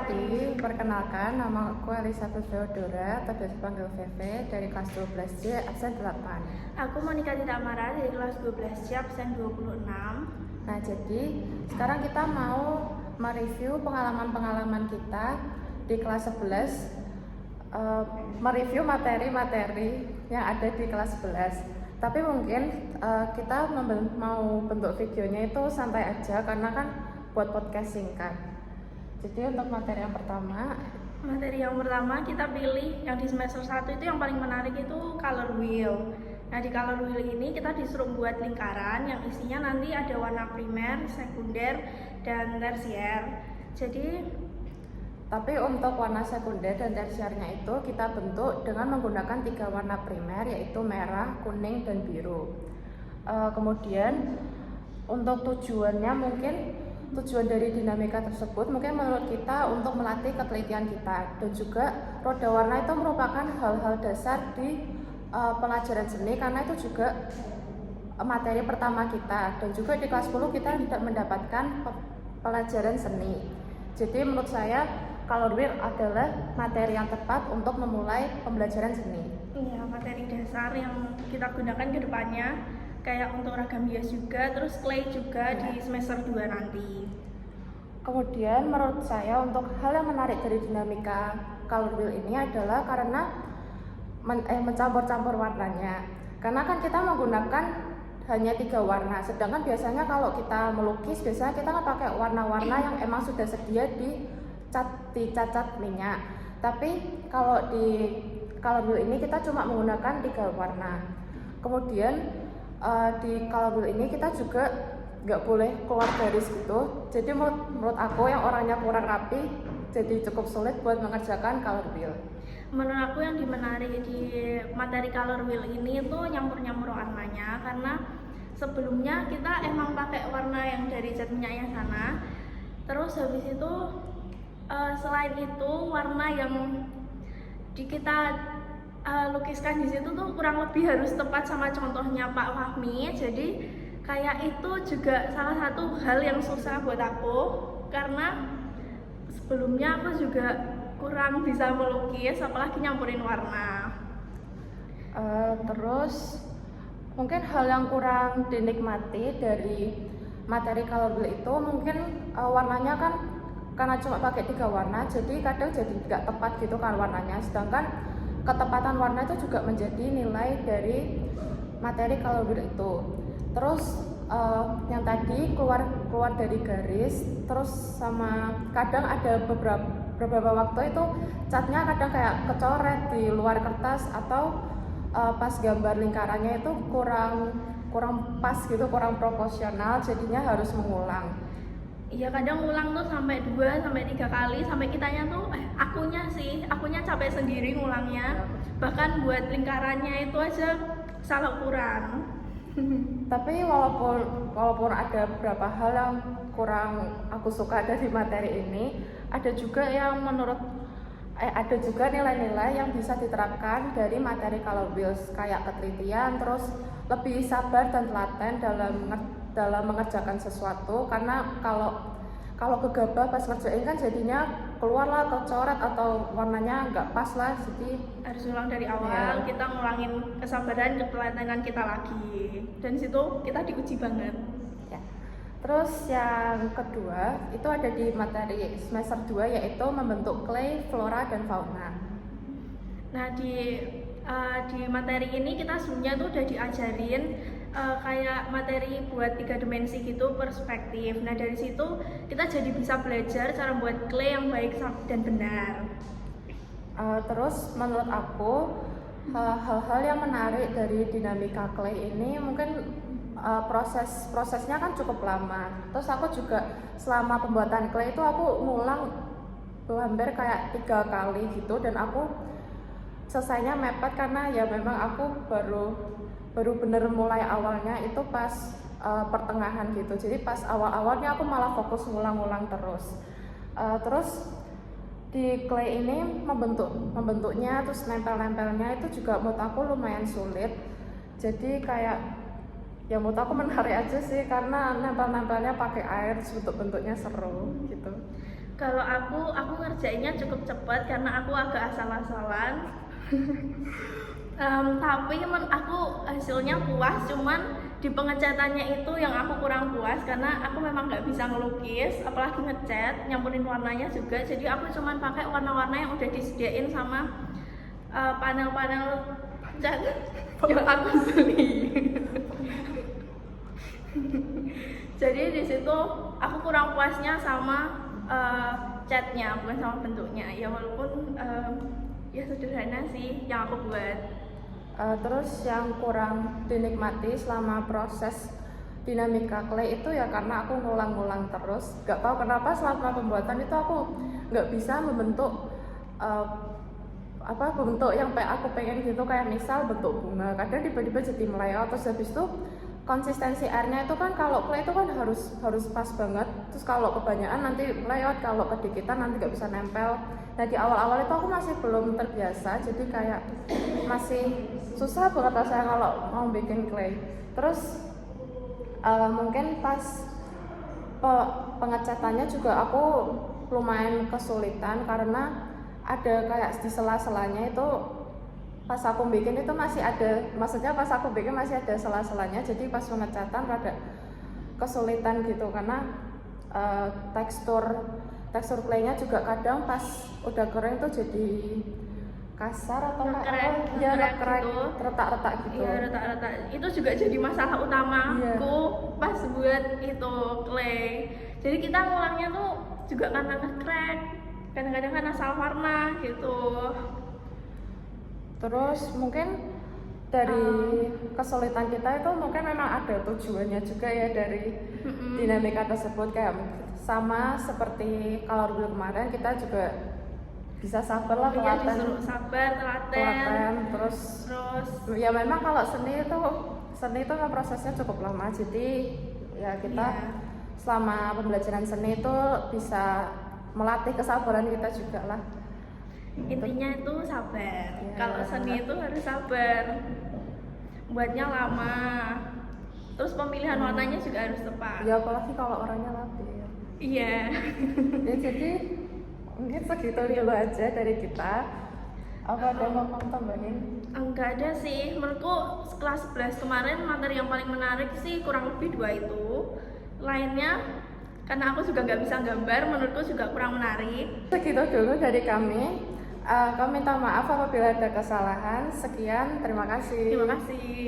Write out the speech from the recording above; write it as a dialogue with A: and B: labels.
A: Pagi, perkenalkan nama aku Elizabeth Theodora atau biasa panggil VV dari kelas 12C absen 8.
B: Aku Monica Titamara dari kelas 12C absen 26.
A: Nah, jadi sekarang kita mau mereview pengalaman-pengalaman kita di kelas 11, mereview materi-materi yang ada di kelas 11. Tapi mungkin kita mau bentuk videonya itu santai aja karena kan buat podcast singkat. Jadi untuk materi yang pertama
B: kita pilih yang di semester 1 itu yang paling menarik itu color wheel. Nah, di color wheel ini kita disuruh buat lingkaran yang isinya nanti ada warna primer, sekunder, dan tersier.
A: Tapi untuk warna sekunder dan tersiernya itu kita bentuk dengan menggunakan 3 warna primer, yaitu merah, kuning, dan biru. Kemudian untuk tujuan dari dinamika tersebut mungkin menurut kita untuk melatih ketelitian kita, dan juga roda warna itu merupakan hal-hal dasar di pelajaran seni karena itu juga materi pertama kita, dan juga di kelas 10 kita tidak mendapatkan pelajaran seni. Jadi menurut saya color wheel adalah materi yang tepat untuk memulai pembelajaran seni.
B: Iya, materi dasar yang kita gunakan ke depannya, kayak untuk ragam hias juga, terus clay juga di semester 2 nanti.
A: Kemudian menurut saya untuk hal yang menarik dari dinamika color wheel ini adalah karena mencampur-campur warnanya. Karena kan kita menggunakan hanya 3 warna, sedangkan biasanya kalau kita melukis biasanya kita kan pakai warna-warna yang emang sudah sedia dicacat minyak. Tapi kalau di color wheel ini kita cuma menggunakan 3 warna. Kemudian di color wheel ini kita juga nggak boleh keluar garis gitu. Jadi menurut aku yang orangnya kurang rapi, jadi cukup sulit buat mengerjakan color wheel.
B: Menurut aku yang menarik di materi color wheel ini itu nyampur-nyampur warnanya, karena sebelumnya kita emang pakai warna yang dari cat minyaknya sana. Terus habis itu selain itu warna yang kita lukiskan di situ tuh kurang lebih harus tepat sama contohnya Pak Fahmi. Jadi kayak itu juga salah satu hal yang susah buat aku, karena sebelumnya aku juga kurang bisa melukis, apalagi nyampurin warna.
A: Terus mungkin hal yang kurang dinikmati dari materi color wheel itu mungkin warnanya kan karena cuma pakai 3 warna, jadi kadang jadi nggak tepat gitu kan warnanya. Sedangkan ketepatan warna itu juga menjadi nilai dari materi color wheel itu. Terus yang tadi keluar dari garis, terus sama kadang ada beberapa waktu itu catnya kadang kayak kecoret di luar kertas, atau pas gambar lingkarannya itu kurang pas gitu, kurang proporsional, jadinya harus mengulang.
B: Iya, kadang ngulang tuh sampai 2-3 kali, sampai kitanya tuh akunya capek sendiri ngulangnya. Bahkan buat lingkarannya itu aja salah ukuran.
A: Tapi walaupun ada beberapa hal yang kurang aku suka dari materi ini, ada juga nilai-nilai yang bisa diterapkan dari materi color wheels, kayak ketelitian, terus lebih sabar dan telaten dalam mengerjakan sesuatu. Karena kalau gegabah pas ngerjain kan jadinya keluarlah kecoret atau warnanya nggak pas lah, jadi
B: harus ulang dari awal. Kita ngulangin kesabaran, ketelatenan kita lagi, dan situ kita diuji banget
A: ya. Terus yang kedua itu ada di materi semester 2, yaitu membentuk clay, flora, dan fauna.
B: Nah, di materi ini kita sebenarnya tuh udah diajarin kayak materi buat 3 dimensi gitu, perspektif. Nah, dari situ kita jadi bisa belajar cara buat clay yang baik dan benar.
A: Terus menurut aku hal-hal yang menarik dari dinamika clay ini mungkin prosesnya kan cukup lama. Terus aku juga selama pembuatan clay itu aku ngulang hampir kayak 3 kali gitu, dan aku selesainya mepet karena ya memang aku baru bener mulai awalnya itu pas pertengahan gitu. Jadi pas awal-awalnya aku malah fokus ngulang-ngulang terus. Terus di clay ini membentuknya terus nempel-nempelnya itu juga menurut aku lumayan sulit. Jadi kayak ya menurut aku menarik aja sih, karena nempel-nempelnya pakai air, bentuk-bentuknya seru gitu.
B: Kalau aku ngerjainnya cukup cepat karena aku agak asal-asalan. Tapi aku hasilnya puas, cuman di pengecatannya itu yang aku kurang puas karena aku memang nggak bisa ngelukis, apalagi ngecat, nyampurin warnanya juga. Jadi aku cuman pakai warna-warna yang udah disediain sama panel-panel cat yang aku beli. Jadi di situ aku kurang puasnya sama catnya, bukan sama bentuknya. Ya walaupun ya sederhana sih yang aku buat.
A: Terus yang kurang dinikmati selama proses dinamika clay itu ya karena aku ngulang-ngulang terus. Gak tahu kenapa selama pembuatan itu aku nggak bisa membentuk bentuk yang aku pengen gitu, kayak misal bentuk bunga. Kadang tiba-tiba jadi meleot, terus habis itu konsistensi airnya itu kan kalau clay itu kan harus pas banget. Terus kalau kebanyakan nanti meleot, kalau kedikitan nanti nggak bisa nempel. Nah di awal-awal itu aku masih belum terbiasa, jadi kayak masih susah banget rasanya kalau mau bikin clay. Terus mungkin pas pengecatannya juga aku lumayan kesulitan karena ada kayak di sela-selanya itu pas aku bikin itu masih ada, maksudnya pas aku bikin masih ada sela-selanya, jadi pas pengecatan rada kesulitan gitu karena tekstur claynya juga kadang pas udah kering tuh jadi kasar atau
B: Ngekrek
A: gitu,
B: gitu.
A: retak-retak gitu.
B: Iya, retak-retak. Itu juga jadi masalah utamaku pas buat itu clay. Jadi kita ngulangnya tuh juga karena nge-crack, kadang-kadang karena salah warna gitu.
A: Terus mungkin dari kesulitan kita itu mungkin memang ada tujuannya juga ya dari dinamika tersebut, kayak sama seperti color wheel kemarin kita juga bisa sabar lah,
B: Iya, disuruh sabar, telaten.
A: terus ya memang kalau seni itu memang prosesnya cukup lama, jadi ya kita selama pembelajaran seni itu bisa melatih kesabaran kita juga lah.
B: Intinya itu sabar.
A: Ya.
B: Kalau seni itu harus sabar, buatnya lama, terus pemilihan warnanya juga harus tepat.
A: Ya apalagi kalau orangnya labil.
B: Iya.
A: Ya jadi mungkin segitu dulu aja dari kita. Apa ada yang mau tambahin?
B: Enggak ada sih, menurutku kelas 11 kemarin materi yang paling menarik sih kurang lebih 2 itu. Lainnya karena aku juga nggak bisa gambar, menurutku juga kurang menarik.
A: Segitu dulu dari kami. Kami minta maaf apabila ada kesalahan. Sekian, terima kasih.
B: Terima kasih.